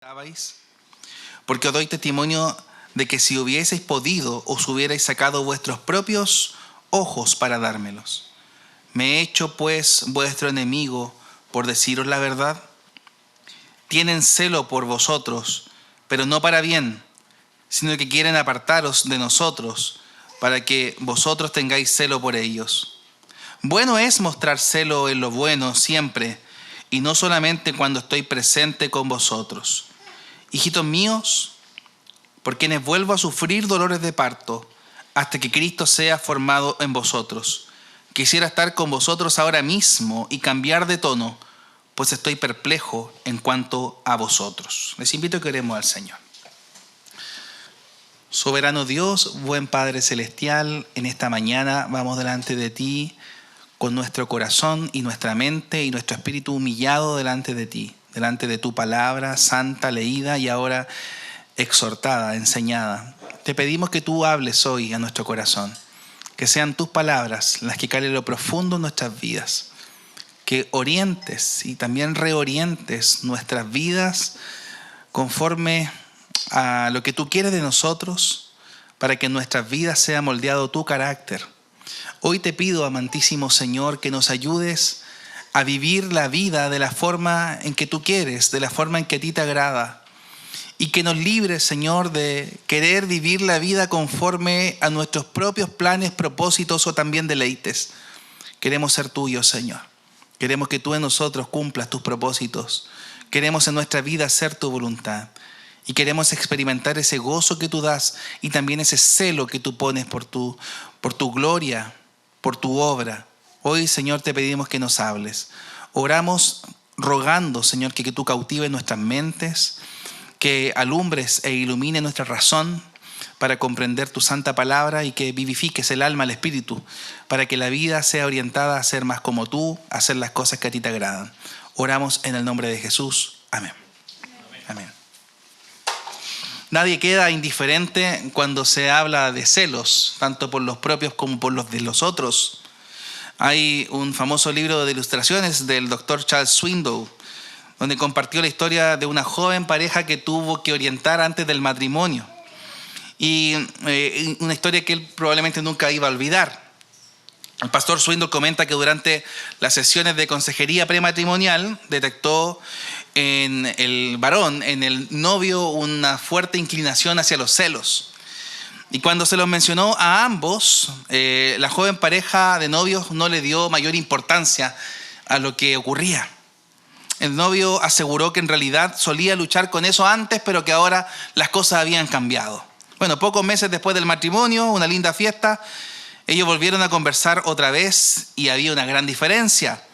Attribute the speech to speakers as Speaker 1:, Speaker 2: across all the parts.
Speaker 1: estabais, porque os doy testimonio de que si hubieseis podido, os hubierais sacado vuestros propios ojos para dármelos. ¿Me he hecho, pues, vuestro enemigo por deciros la verdad? Tienen celo por vosotros, pero no para bien, sino que quieren apartaros de nosotros, para que vosotros tengáis celo por ellos. Bueno es mostrar celo en lo bueno siempre, y no solamente cuando estoy presente con vosotros. Hijitos míos, por quienes vuelvo a sufrir dolores de parto, hasta que Cristo sea formado en vosotros. Quisiera estar con vosotros ahora mismo y cambiar de tono, pues estoy perplejo en cuanto a vosotros. Les invito a que oremos al Señor. Soberano Dios, buen Padre Celestial, en esta mañana vamos delante de ti con nuestro corazón y nuestra mente y nuestro espíritu humillado delante de ti, delante de tu palabra santa, leída y ahora exhortada, enseñada. Te pedimos que tú hables hoy a nuestro corazón, que sean tus palabras las que calen lo profundo en nuestras vidas, que orientes y también reorientes nuestras vidas conforme a lo que tú quieres de nosotros, para que en nuestras vidas sea moldeado tu carácter. Hoy te pido, amantísimo Señor, que nos ayudes a vivir la vida de la forma en que tú quieres, de la forma en que a ti te agrada. Y que nos libres, Señor, de querer vivir la vida conforme a nuestros propios planes, propósitos o también deleites. Queremos ser tuyos, Señor. Queremos que tú en nosotros cumplas tus propósitos. Queremos en nuestra vida hacer tu voluntad. Y queremos experimentar ese gozo que tú das y también ese celo que tú pones por tu gloria, por tu obra. Hoy, Señor, te pedimos que nos hables. Oramos rogando, Señor, que tú cautives nuestras mentes, que alumbres e ilumines nuestra razón para comprender tu santa palabra y que vivifiques el alma, el espíritu, para que la vida sea orientada a ser más como tú, a hacer las cosas que a ti te agradan. Oramos en el nombre de Jesús. Amén. Amén. Nadie queda indiferente cuando se habla de celos, tanto por los propios como por los de los otros. Hay un famoso libro de ilustraciones del doctor Charles Swindoll, donde compartió la historia de una joven pareja que tuvo que orientar antes del matrimonio. Y una historia que él probablemente nunca iba a olvidar. El pastor Swindoll comenta que durante las sesiones de consejería prematrimonial detectó en el varón, en el novio, una fuerte inclinación hacia los celos. Y cuando se los mencionó a ambos, la joven pareja de novios no le dio mayor importancia a lo que ocurría. El novio aseguró que en realidad solía luchar con eso antes, pero que ahora las cosas habían cambiado. Bueno, pocos meses después del matrimonio, una linda fiesta, ellos volvieron a conversar otra vez y había una gran diferencia.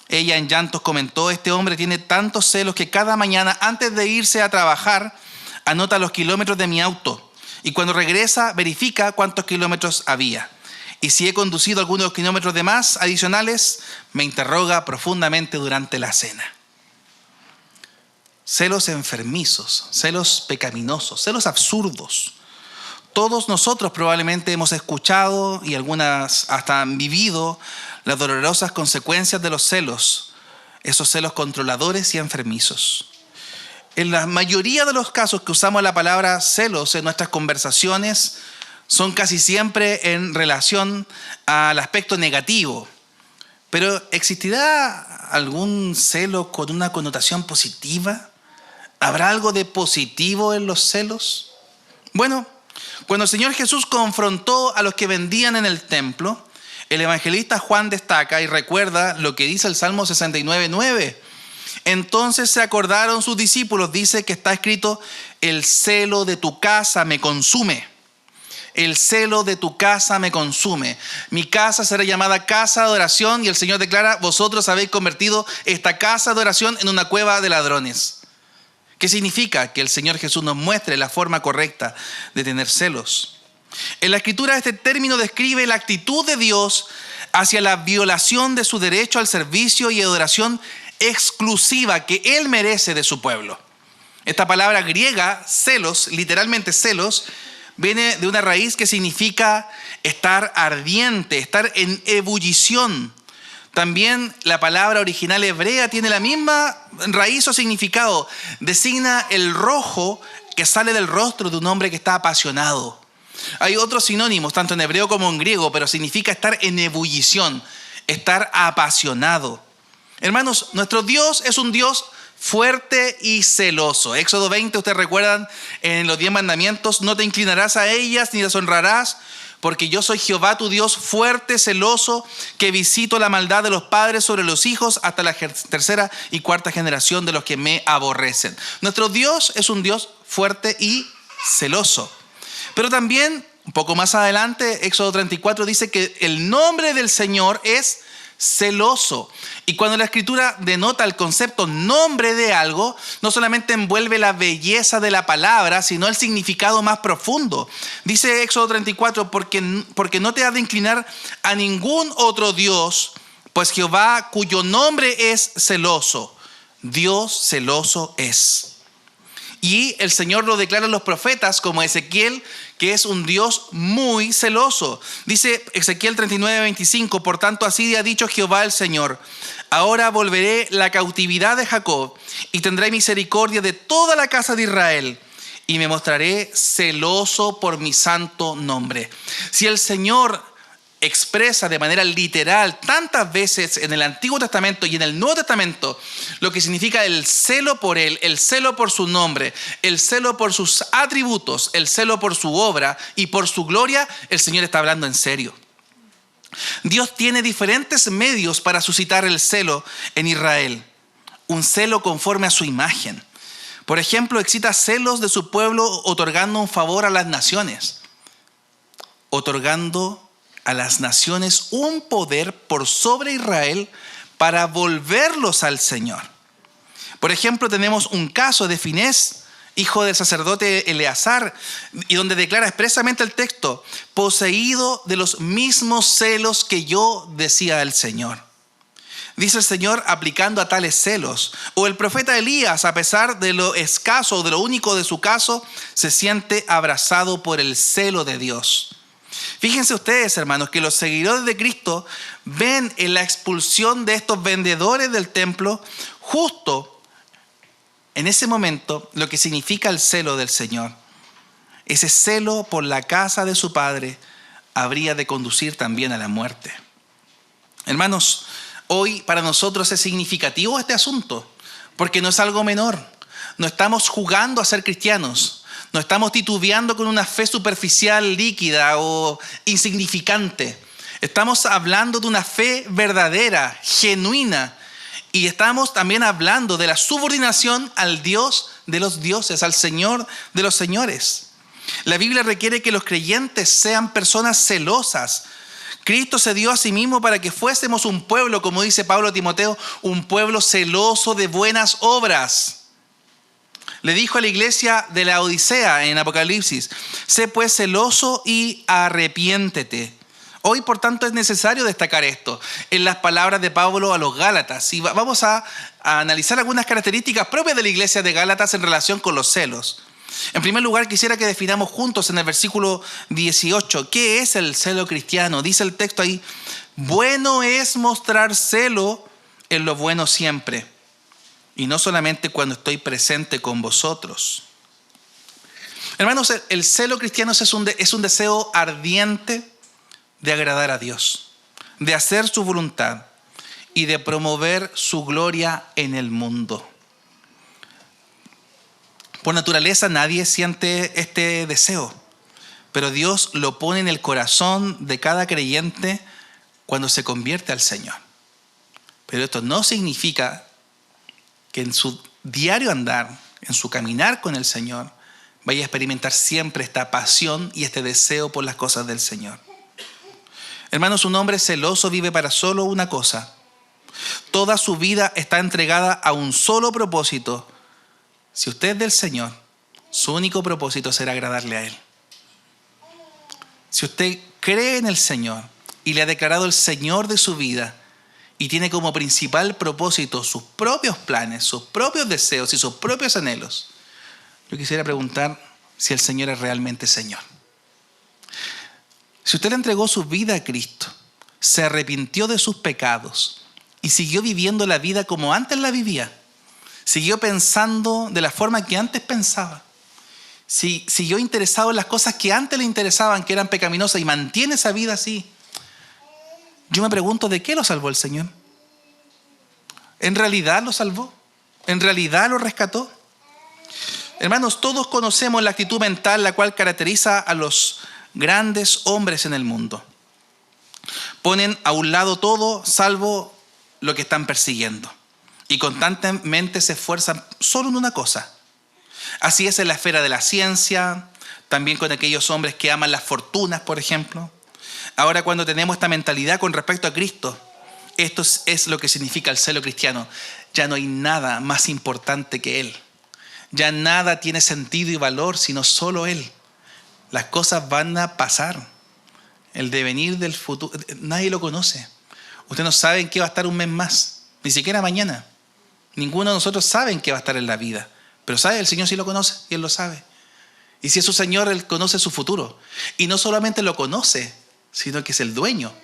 Speaker 1: Ella en llantos comentó: este hombre tiene tantos celos que cada mañana antes de irse a trabajar anota los kilómetros de mi auto y cuando regresa verifica cuántos kilómetros había. Y si he conducido algunos kilómetros de más adicionales, me interroga profundamente durante la cena. Celos enfermizos, celos pecaminosos, celos absurdos. Todos nosotros probablemente hemos escuchado y algunas hasta han vivido las dolorosas consecuencias de los celos, esos celos controladores y enfermizos. En la mayoría de los casos que usamos la palabra celos en nuestras conversaciones son casi siempre en relación al aspecto negativo. Pero ¿existirá algún celo con una connotación positiva? ¿Habrá algo de positivo en los celos? Bueno, cuando el Señor Jesús confrontó a los que vendían en el templo, el evangelista Juan destaca y recuerda lo que dice el Salmo 69:9. Entonces se acordaron sus discípulos, dice que está escrito: el celo de tu casa me consume. El celo de tu casa me consume. Mi casa será llamada casa de oración y el Señor declara: vosotros habéis convertido esta casa de oración en una cueva de ladrones. ¿Qué significa? Que el Señor Jesús nos muestre la forma correcta de tener celos. En la Escritura este término describe la actitud de Dios hacia la violación de su derecho al servicio y adoración exclusiva que Él merece de su pueblo. Esta palabra griega, celos, literalmente celos, viene de una raíz que significa estar ardiente, estar en ebullición. También la palabra original hebrea tiene la misma raíz o significado. Designa el rojo que sale del rostro de un hombre que está apasionado. Hay otros sinónimos, tanto en hebreo como en griego, pero significa estar en ebullición, estar apasionado. Hermanos, nuestro Dios es un Dios fuerte y celoso. Éxodo 20, ustedes recuerdan en los 10 mandamientos: no te inclinarás a ellas ni las honrarás, porque yo soy Jehová tu Dios fuerte, celoso, que visito la maldad de los padres sobre los hijos hasta la tercera y cuarta generación de los que me aborrecen. Nuestro Dios es un Dios fuerte y celoso. Pero también, un poco más adelante, Éxodo 34 dice que el nombre del Señor es celoso. Y cuando la Escritura denota el concepto nombre de algo, no solamente envuelve la belleza de la palabra, sino el significado más profundo. Dice Éxodo 34, porque no te has de inclinar a ningún otro Dios, pues Jehová, cuyo nombre es celoso, Dios celoso es. Y el Señor lo declara en los profetas, como Ezequiel, que es un Dios muy celoso. Dice Ezequiel 39:25, por tanto así ha dicho Jehová el Señor: ahora volveré la cautividad de Jacob y tendré misericordia de toda la casa de Israel y me mostraré celoso por mi santo nombre. Si el Señor expresa de manera literal tantas veces en el Antiguo Testamento y en el Nuevo Testamento lo que significa el celo por Él, el celo por su nombre, el celo por sus atributos, el celo por su obra y por su gloria, el Señor está hablando en serio. Dios tiene diferentes medios para suscitar el celo en Israel, un celo conforme a su imagen. Por ejemplo, excita celos de su pueblo otorgando un favor a las naciones, otorgando a las naciones un poder por sobre Israel para volverlos al Señor. Por ejemplo, tenemos un caso de Finés, hijo del sacerdote Eleazar, y donde declara expresamente el texto: poseído de los mismos celos que yo, decía el Señor. Dice el Señor aplicando a tales celos. O el profeta Elías, a pesar de lo escaso, de lo único de su caso, se siente abrazado por el celo de Dios. Fíjense ustedes, hermanos, que los seguidores de Cristo ven en la expulsión de estos vendedores del templo justo en ese momento lo que significa el celo del Señor. Ese celo por la casa de su Padre habría de conducir también a la muerte. Hermanos, hoy para nosotros es significativo este asunto, porque no es algo menor. No estamos jugando a ser cristianos. No estamos titubeando con una fe superficial, líquida o insignificante. Estamos hablando de una fe verdadera, genuina. Y estamos también hablando de la subordinación al Dios de los dioses, al Señor de los señores. La Biblia requiere que los creyentes sean personas celosas. Cristo se dio a sí mismo para que fuésemos un pueblo, como dice Pablo a Timoteo, un pueblo celoso de buenas obras. Le dijo a la iglesia de la Odisea en Apocalipsis: sé pues celoso y arrepiéntete. Hoy, por tanto, es necesario destacar esto en las palabras de Pablo a los Gálatas. Y vamos a analizar algunas características propias de la iglesia de Gálatas en relación con los celos. En primer lugar, quisiera que definamos juntos en el versículo 18, ¿qué es el celo cristiano? Dice el texto ahí: bueno es mostrar celo en lo bueno siempre, y no solamente cuando estoy presente con vosotros. Hermanos, el celo cristiano es un deseo ardiente de agradar a Dios, de hacer su voluntad y de promover su gloria en el mundo. Por naturaleza nadie siente este deseo, pero Dios lo pone en el corazón de cada creyente cuando se convierte al Señor. Pero esto no significa que en su diario andar, en su caminar con el Señor, vaya a experimentar siempre esta pasión y este deseo por las cosas del Señor. Hermanos, un hombre celoso vive para solo una cosa. Toda su vida está entregada a un solo propósito. Si usted es del Señor, su único propósito será agradarle a Él. Si usted cree en el Señor y le ha declarado el Señor de su vida y tiene como principal propósito sus propios planes, sus propios deseos y sus propios anhelos, yo quisiera preguntar si el Señor es realmente Señor. Si usted le entregó su vida a Cristo, se arrepintió de sus pecados, y siguió viviendo la vida como antes la vivía. Siguió pensando de la forma que antes pensaba. Siguió interesado en las cosas que antes le interesaban, que eran pecaminosas, y mantiene esa vida así. Yo me pregunto, ¿de qué lo salvó el Señor? ¿En realidad lo salvó? ¿En realidad lo rescató? Hermanos, todos conocemos la actitud mental la cual caracteriza a los grandes hombres en el mundo. Ponen a un lado todo salvo lo que están persiguiendo. Y constantemente se esfuerzan solo en una cosa. Así es en la esfera de la ciencia, también con aquellos hombres que aman las fortunas, por ejemplo. Ahora, cuando tenemos esta mentalidad con respecto a Cristo, esto es lo que significa el celo cristiano. Ya no hay nada más importante que Él. Ya nada tiene sentido y valor sino solo Él. Las cosas van a pasar. El devenir del futuro, nadie lo conoce. Usted no sabe en qué va a estar un mes más, ni siquiera mañana. Ninguno de nosotros sabe en qué va a estar en la vida. Pero sabe, el Señor sí lo conoce y Él lo sabe. Y si es su Señor, Él conoce su futuro. Y no solamente lo conoce, sino que es el dueño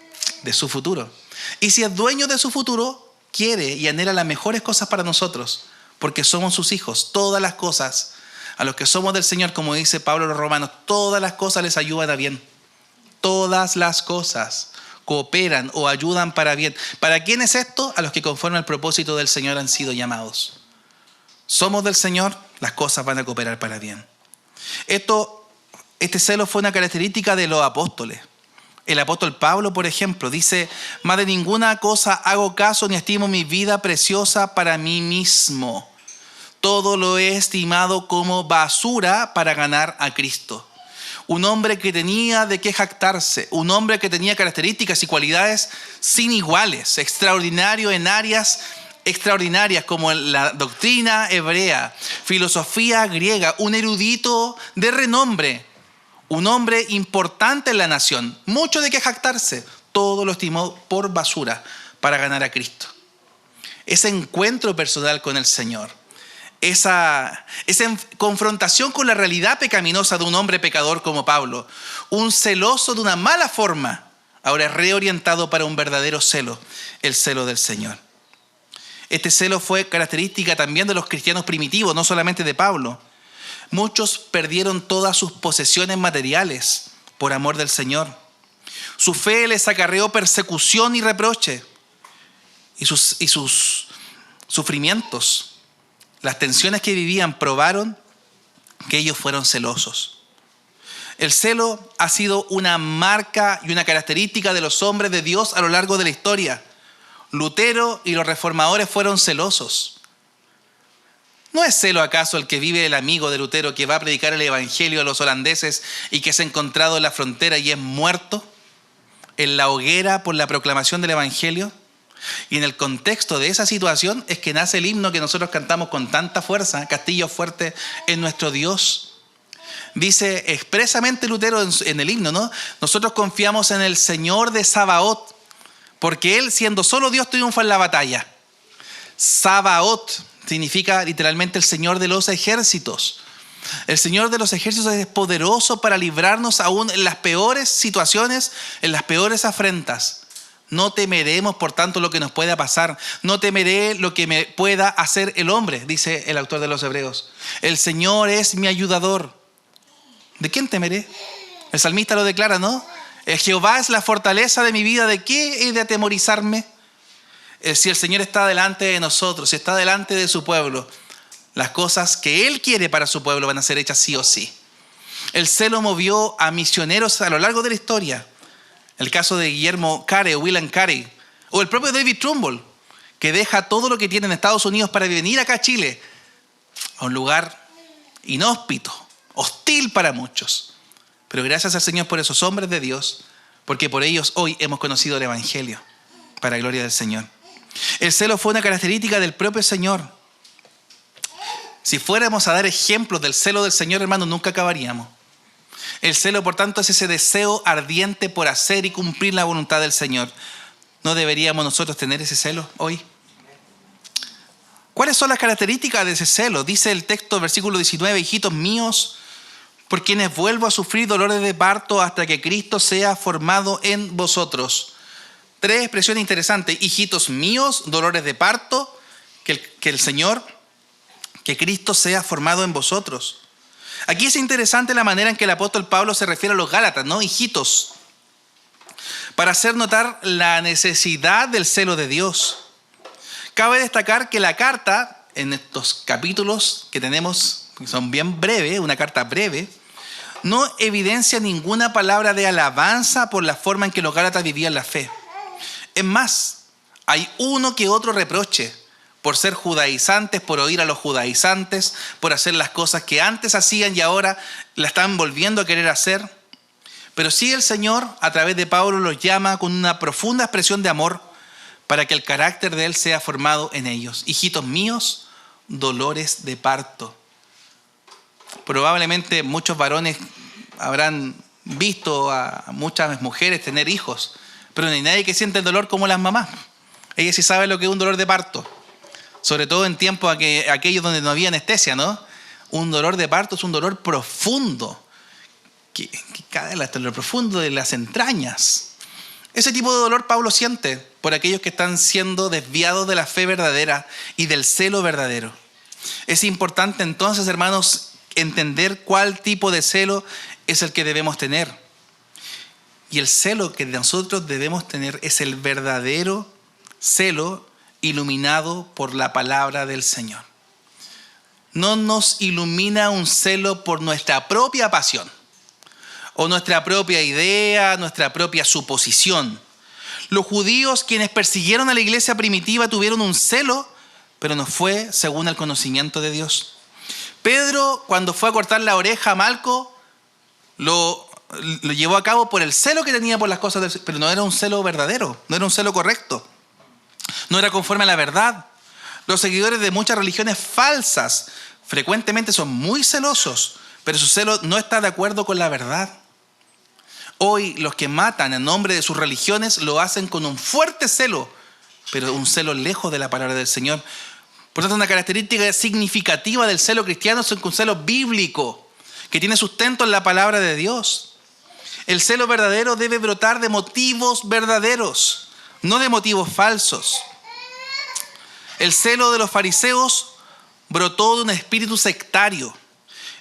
Speaker 1: de su futuro. Y si es dueño de su futuro, quiere y anhela las mejores cosas para nosotros, porque somos sus hijos. Todas las cosas, a los que somos del Señor, como dice Pablo a los Romanos, todas las cosas les ayudan a bien. Todas las cosas cooperan o ayudan para bien. ¿Para quién es esto? A los que conforme al propósito del Señor han sido llamados. Somos del Señor, las cosas van a cooperar para bien. Este celo fue una característica de los apóstoles. El apóstol Pablo, por ejemplo, dice: más de ninguna cosa hago caso ni estimo mi vida preciosa para mí mismo. Todo lo he estimado como basura para ganar a Cristo. Un hombre que tenía de qué jactarse, un hombre que tenía características y cualidades sin iguales, extraordinario en áreas extraordinarias como la doctrina hebrea, filosofía griega, un erudito de renombre, un hombre importante en la nación, mucho de qué jactarse, todo lo estimó por basura para ganar a Cristo. Ese encuentro personal con el Señor, esa confrontación con la realidad pecaminosa de un hombre pecador como Pablo, un celoso de una mala forma, ahora es reorientado para un verdadero celo, el celo del Señor. Este celo fue característica también de los cristianos primitivos, no solamente de Pablo. Muchos perdieron todas sus posesiones materiales por amor del Señor. Su fe les acarreó persecución y reproche. Y sus sufrimientos, las tensiones que vivían, probaron que ellos fueron celosos. El celo ha sido una marca y una característica de los hombres de Dios a lo largo de la historia. Lutero y los reformadores fueron celosos. ¿No es celo acaso el que vive el amigo de Lutero que va a predicar el evangelio a los holandeses y que se ha encontrado en la frontera y es muerto en la hoguera por la proclamación del evangelio? Y en el contexto de esa situación es que nace el himno que nosotros cantamos con tanta fuerza, Castillo fuerte en nuestro Dios. Dice expresamente Lutero en el himno, ¿no? Nosotros confiamos en el Señor de Sabaoth, porque Él, siendo solo Dios, triunfa en la batalla. Sabaoth significa literalmente el Señor de los ejércitos. El Señor de los ejércitos es poderoso para librarnos aún en las peores situaciones, en las peores afrentas. No temeremos, por tanto, lo que nos pueda pasar. No temeré lo que me pueda hacer el hombre, dice el autor de los Hebreos. El Señor es mi ayudador. ¿De quién temeré? El salmista lo declara, ¿no? Jehová es la fortaleza de mi vida. ¿De qué he de atemorizarme? Si el Señor está delante de nosotros, si está delante de su pueblo, las cosas que Él quiere para su pueblo van a ser hechas sí o sí. El celo movió a misioneros a lo largo de la historia. El caso de Guillermo Carey, William Carey, o el propio David Trumbull, que deja todo lo que tiene en Estados Unidos para venir acá a Chile, a un lugar inhóspito, hostil para muchos. Pero gracias al Señor por esos hombres de Dios, porque por ellos hoy hemos conocido el evangelio, para gloria del Señor. El celo fue una característica del propio Señor. Si fuéramos a dar ejemplos del celo del Señor, hermanos, nunca acabaríamos. El celo, por tanto, es ese deseo ardiente por hacer y cumplir la voluntad del Señor. ¿No deberíamos nosotros tener ese celo hoy? ¿Cuáles son las características de ese celo? Dice el texto, versículo 19, hijitos míos, por quienes vuelvo a sufrir dolores de parto hasta que Cristo sea formado en vosotros. 3 expresiones interesantes: hijitos míos, dolores de parto, que el Señor, que Cristo sea formado en vosotros. Aquí es interesante la manera en que el apóstol Pablo se refiere a los Gálatas, ¿no? Hijitos, para hacer notar la necesidad del celo de Dios. Cabe destacar que la carta, en estos capítulos que tenemos, que son bien breves, una carta breve, no evidencia ninguna palabra de alabanza por la forma en que los Gálatas vivían la fe. Es más, hay uno que otro reproche por ser judaizantes, por oír a los judaizantes, por hacer las cosas que antes hacían y ahora la están volviendo a querer hacer. Pero sí el Señor, a través de Pablo, los llama con una profunda expresión de amor para que el carácter de Él sea formado en ellos. Hijitos míos, dolores de parto. Probablemente muchos varones habrán visto a muchas mujeres tener hijos, pero no hay nadie que siente el dolor como las mamás. Ellas sí saben lo que es un dolor de parto, sobre todo en tiempos aquellos donde no había anestesia, ¿no? Un dolor de parto es un dolor profundo, que cae hasta lo profundo de las entrañas. Ese tipo de dolor Pablo siente por aquellos que están siendo desviados de la fe verdadera y del celo verdadero. Es importante entonces, hermanos, entender cuál tipo de celo es el que debemos tener. Y el celo que nosotros debemos tener es el verdadero celo iluminado por la palabra del Señor. No nos ilumina un celo por nuestra propia pasión o nuestra propia idea, nuestra propia suposición. Los judíos, quienes persiguieron a la iglesia primitiva, tuvieron un celo, pero no fue según el conocimiento de Dios. Pedro, cuando fue a cortar la oreja a Malco, lo llevó a cabo por el celo que tenía por las cosas del Señor, pero no era un celo verdadero, no era un celo correcto, no era conforme a la verdad. Los seguidores de muchas religiones falsas frecuentemente son muy celosos, pero su celo no está de acuerdo con la verdad. Hoy los que matan en nombre de sus religiones lo hacen con un fuerte celo, pero un celo lejos de la palabra del Señor. Por tanto, una característica significativa del celo cristiano es un celo bíblico, que tiene sustento en la palabra de Dios. El celo verdadero debe brotar de motivos verdaderos, no de motivos falsos. El celo de los fariseos brotó de un espíritu sectario.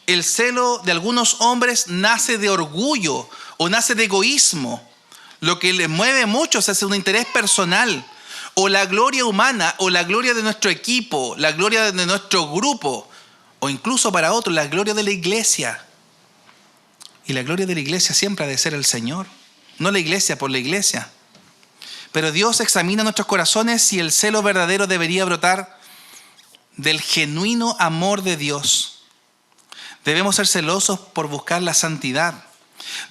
Speaker 1: El celo de algunos hombres nace de orgullo o nace de egoísmo. Lo que les mueve mucho es un interés personal, o la gloria humana, o la gloria de nuestro equipo, la gloria de nuestro grupo, o incluso para otros, la gloria de la iglesia. Y la gloria de la iglesia siempre ha de ser el Señor, no la iglesia por la iglesia. Pero Dios examina nuestros corazones y el celo verdadero debería brotar del genuino amor de Dios. Debemos ser celosos por buscar la santidad.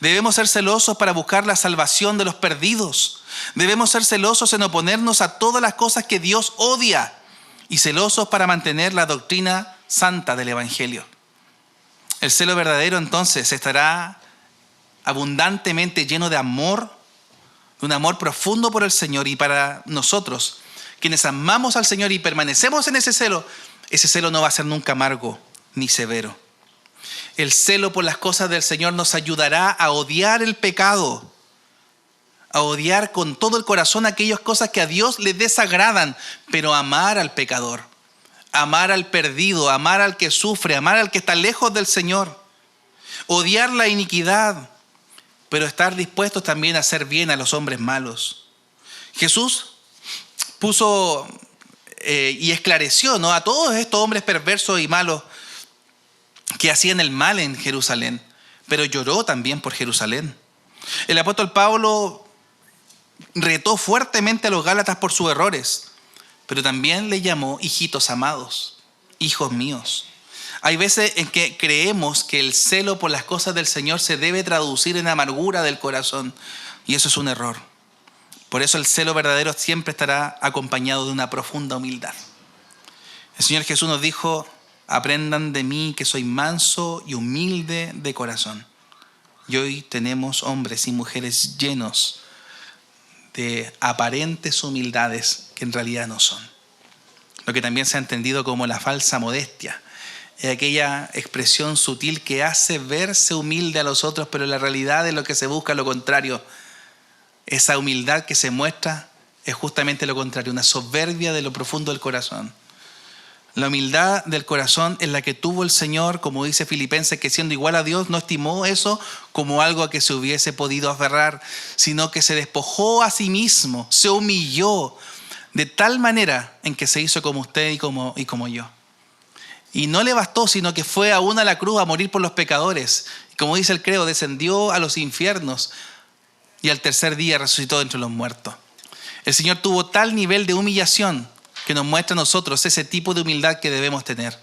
Speaker 1: Debemos ser celosos para buscar la salvación de los perdidos. Debemos ser celosos en oponernos a todas las cosas que Dios odia y celosos para mantener la doctrina santa del Evangelio. El celo verdadero entonces estará abundantemente lleno de amor, de un amor profundo por el Señor, y para nosotros, quienes amamos al Señor y permanecemos en ese celo no va a ser nunca amargo ni severo. El celo por las cosas del Señor nos ayudará a odiar el pecado, a odiar con todo el corazón aquellas cosas que a Dios le desagradan, pero amar al pecador, amar al perdido, amar al que sufre, amar al que está lejos del Señor, odiar la iniquidad, pero estar dispuestos también a hacer bien a los hombres malos. Jesús puso y esclareció, ¿no?, a todos estos hombres perversos y malos que hacían el mal en Jerusalén, pero lloró también por Jerusalén. El apóstol Pablo retó fuertemente a los Gálatas por sus errores, pero también le llamó hijitos amados, hijos míos. Hay veces en que creemos que el celo por las cosas del Señor se debe traducir en amargura del corazón, y eso es un error. Por eso el celo verdadero siempre estará acompañado de una profunda humildad. El Señor Jesús nos dijo: aprendan de mí que soy manso y humilde de corazón. Y hoy tenemos hombres y mujeres llenos de aparentes humildades que en realidad no son. Lo que también se ha entendido como la falsa modestia. Es aquella expresión sutil que hace verse humilde a los otros, pero en la realidad es lo que se busca lo contrario. esa humildad que se muestra es justamente lo contrario, una soberbia de lo profundo del corazón. La humildad del corazón es la que tuvo el Señor, como dice Filipenses, que siendo igual a Dios no estimó eso como algo a que se hubiese podido aferrar, sino que se despojó a sí mismo, se humilló de tal manera en que se hizo como usted y como yo. Y no le bastó, sino que fue aún a la cruz a morir por los pecadores. Y como dice el credo, descendió a los infiernos y al tercer día resucitó de entre los muertos. El Señor tuvo tal nivel de humillación que nos muestra a nosotros ese tipo de humildad que debemos tener.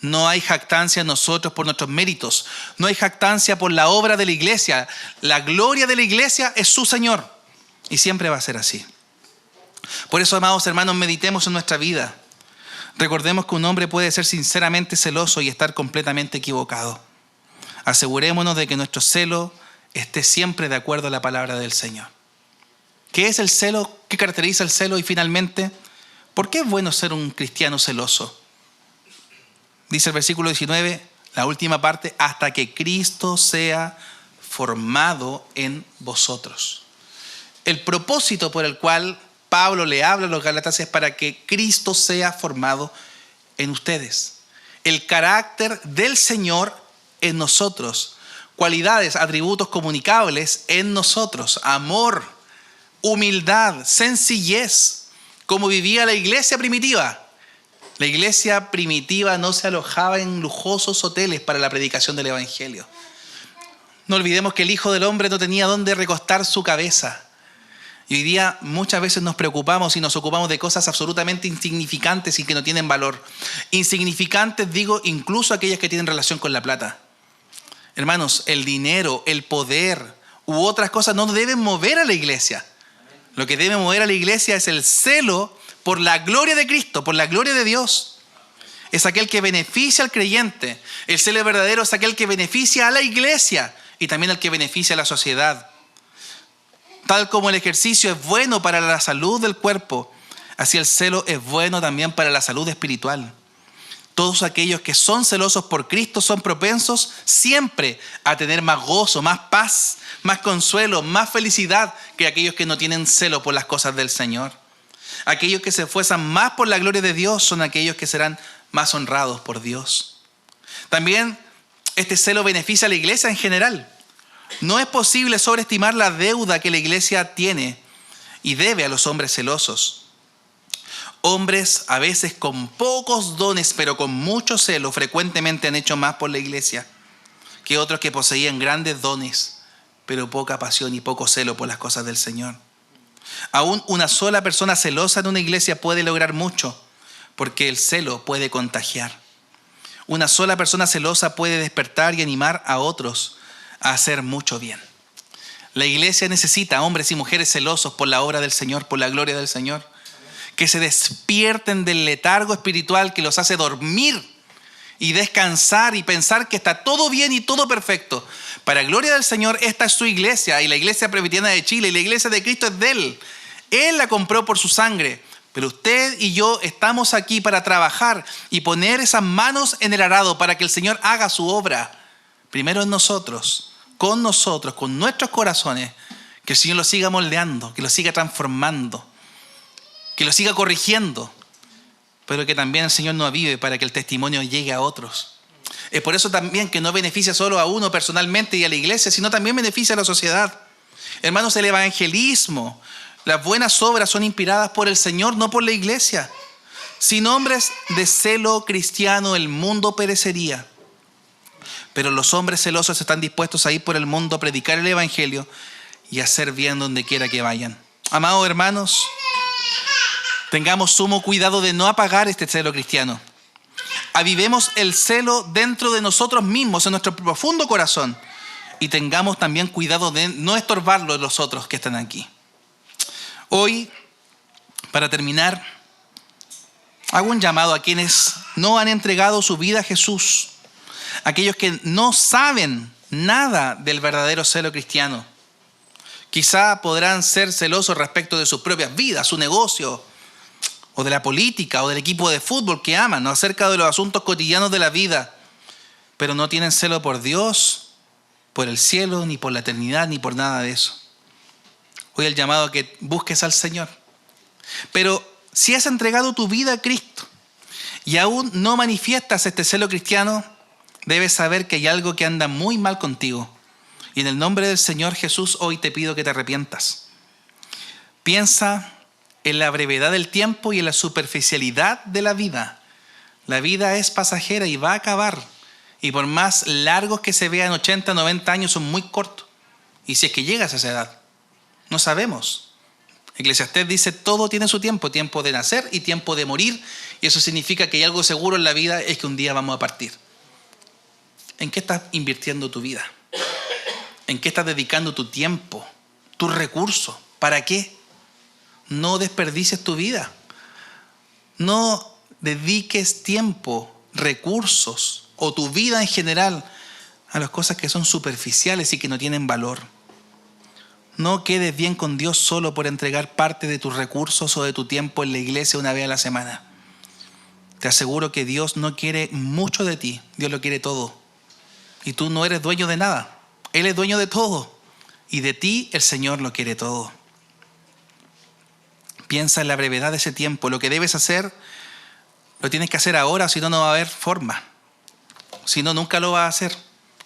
Speaker 1: No hay jactancia en nosotros por nuestros méritos. No hay jactancia por la obra de la iglesia. La gloria de la iglesia es su Señor. Y siempre va a ser así. Por eso, amados hermanos, meditemos en nuestra vida. Recordemos que un hombre puede ser sinceramente celoso y estar completamente equivocado. Asegurémonos de que nuestro celo esté siempre de acuerdo a la palabra del Señor. ¿Qué es el celo? ¿Qué caracteriza el celo? Y finalmente, ¿por qué es bueno ser un cristiano celoso? Dice el versículo 19, la última parte, hasta que Cristo sea formado en vosotros. El propósito por el cual Pablo le habla a los Gálatas es para que Cristo sea formado en ustedes. El carácter del Señor en nosotros. Cualidades, atributos comunicables en nosotros. Amor, humildad, sencillez. Como vivía la iglesia primitiva. La iglesia primitiva no se alojaba en lujosos hoteles para la predicación del evangelio. No olvidemos que el Hijo del Hombre no tenía dónde recostar su cabeza. Y hoy día muchas veces nos preocupamos y nos ocupamos de cosas absolutamente insignificantes y que no tienen valor. Insignificantes, digo, incluso aquellas que tienen relación con la plata. Hermanos, el dinero, el poder u otras cosas no deben mover a la iglesia. Lo que debe mover a la iglesia es el celo por la gloria de Cristo, por la gloria de Dios. Es aquel que beneficia al creyente. El celo verdadero es aquel que beneficia a la iglesia y también al que beneficia a la sociedad. Tal como el ejercicio es bueno para la salud del cuerpo, así el celo es bueno también para la salud espiritual. Todos aquellos que son celosos por Cristo son propensos siempre a tener más gozo, más paz, más consuelo, más felicidad que aquellos que no tienen celo por las cosas del Señor. Aquellos que se esfuerzan más por la gloria de Dios son aquellos que serán más honrados por Dios. También este celo beneficia a la iglesia en general. No es posible sobreestimar la deuda que la iglesia tiene y debe a los hombres celosos. Hombres a veces con pocos dones, pero con mucho celo, frecuentemente han hecho más por la iglesia que otros que poseían grandes dones, pero poca pasión y poco celo por las cosas del Señor. Aún una sola persona celosa en una iglesia puede lograr mucho, porque el celo puede contagiar. Una sola persona celosa puede despertar y animar a otros a hacer mucho bien. La iglesia necesita hombres y mujeres celosos por la obra del Señor, por la gloria del Señor, que se despierten del letargo espiritual que los hace dormir y descansar y pensar que está todo bien y todo perfecto. Para gloria del Señor, esta es su iglesia y la iglesia presbiteriana de Chile y la iglesia de Cristo es de Él. Él la compró por su sangre. Pero usted y yo estamos aquí para trabajar y poner esas manos en el arado para que el Señor haga su obra. Primero en nosotros, con nuestros corazones, que el Señor lo siga moldeando, que lo siga transformando, que lo siga corrigiendo, pero que también el Señor nos avive para que el testimonio llegue a otros. Es por eso también que no beneficia solo a uno personalmente y a la iglesia, sino también beneficia a la sociedad. Hermanos, el evangelismo, las buenas obras son inspiradas por el Señor, no por la iglesia. Sin hombres de celo cristiano, el mundo perecería. Pero los hombres celosos están dispuestos a ir por el mundo a predicar el evangelio y a hacer bien donde quiera que vayan. Amados hermanos, tengamos sumo cuidado de no apagar este celo cristiano. Avivemos el celo dentro de nosotros mismos, en nuestro profundo corazón. Y tengamos también cuidado de no estorbarlo en los otros que están aquí. Hoy, para terminar, hago un llamado a quienes no han entregado su vida a Jesús. Aquellos que no saben nada del verdadero celo cristiano. Quizá podrán ser celosos respecto de sus propias vidas, su negocio, o de la política, o del equipo de fútbol que aman, ¿no? Acerca de los asuntos cotidianos de la vida. Pero no tienen celo por Dios, por el cielo, ni por la eternidad, ni por nada de eso. Hoy el llamado a que busques al Señor. Pero si has entregado tu vida a Cristo y aún no manifiestas este celo cristiano, debes saber que hay algo que anda muy mal contigo. Y en el nombre del Señor Jesús hoy te pido que te arrepientas. Piensa en la brevedad del tiempo y en la superficialidad de la vida. La vida es pasajera y va a acabar. Y por más largos que se vean, 80, 90 años son muy cortos. Y si es que llegas a esa edad, no sabemos. Eclesiastés dice, todo tiene su tiempo, tiempo de nacer y tiempo de morir. Y eso significa que hay algo seguro en la vida, es que un día vamos a partir. ¿En qué estás invirtiendo tu vida? ¿En qué estás dedicando tu tiempo, tus recursos? ¿Para qué? No desperdicies tu vida. No dediques tiempo, recursos o tu vida en general a las cosas que son superficiales y que no tienen valor. No quedes bien con Dios solo por entregar parte de tus recursos o de tu tiempo en la iglesia una vez a la semana. Te aseguro que Dios no quiere mucho de ti, Dios lo quiere todo. Y tú no eres dueño de nada, Él es dueño de todo. Y de ti el Señor lo quiere todo. Piensa en la brevedad de ese tiempo. Lo que debes hacer, lo tienes que hacer ahora, si no, no va a haber forma. Si no, nunca lo vas a hacer.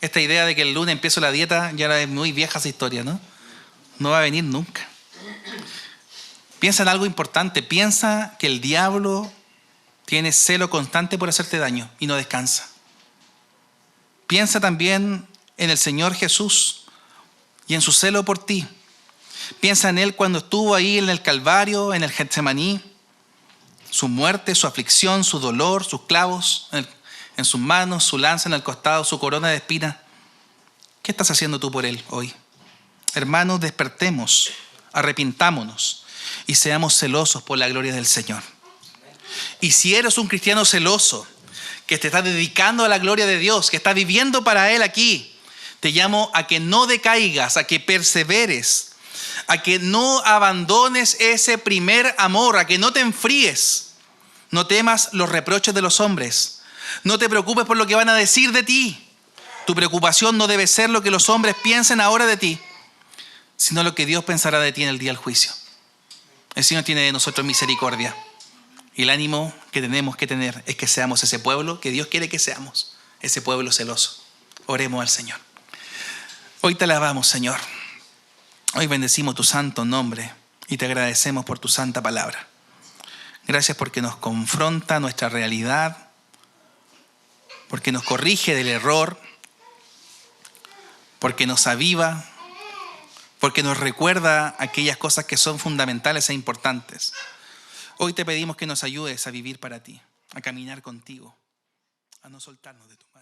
Speaker 1: Esta idea de que el lunes empiezo la dieta, ya es muy vieja esa historia, ¿no? No va a venir nunca. Piensa en algo importante. Piensa que el diablo tiene celo constante por hacerte daño y no descansa. Piensa también en el Señor Jesús y en su celo por ti. Piensa en Él cuando estuvo ahí en el Calvario, en el Getsemaní. Su muerte, su aflicción, su dolor, sus clavos en sus manos, su lanza en el costado, su corona de espinas. ¿Qué estás haciendo tú por Él hoy? Hermanos, despertemos, arrepintámonos y seamos celosos por la gloria del Señor. Y si eres un cristiano celoso, que te estás dedicando a la gloria de Dios, que estás viviendo para Él aquí, te llamo a que no decaigas, a que perseveres, a que no abandones ese primer amor, a que no te enfríes. No temas los reproches de los hombres. No te preocupes por lo que van a decir de ti. Tu preocupación no debe ser lo que los hombres piensen ahora de ti, sino lo que Dios pensará de ti en el día del juicio. El Señor tiene de nosotros misericordia. Y el ánimo que tenemos que tener es que seamos ese pueblo que Dios quiere que seamos, ese pueblo celoso. Oremos al Señor. Hoy te alabamos, Señor. Hoy bendecimos tu santo nombre y te agradecemos por tu santa palabra. Gracias porque nos confronta nuestra realidad, porque nos corrige del error, porque nos aviva, porque nos recuerda aquellas cosas que son fundamentales e importantes. Hoy te pedimos que nos ayudes a vivir para ti, a caminar contigo, a no soltarnos de tu mano.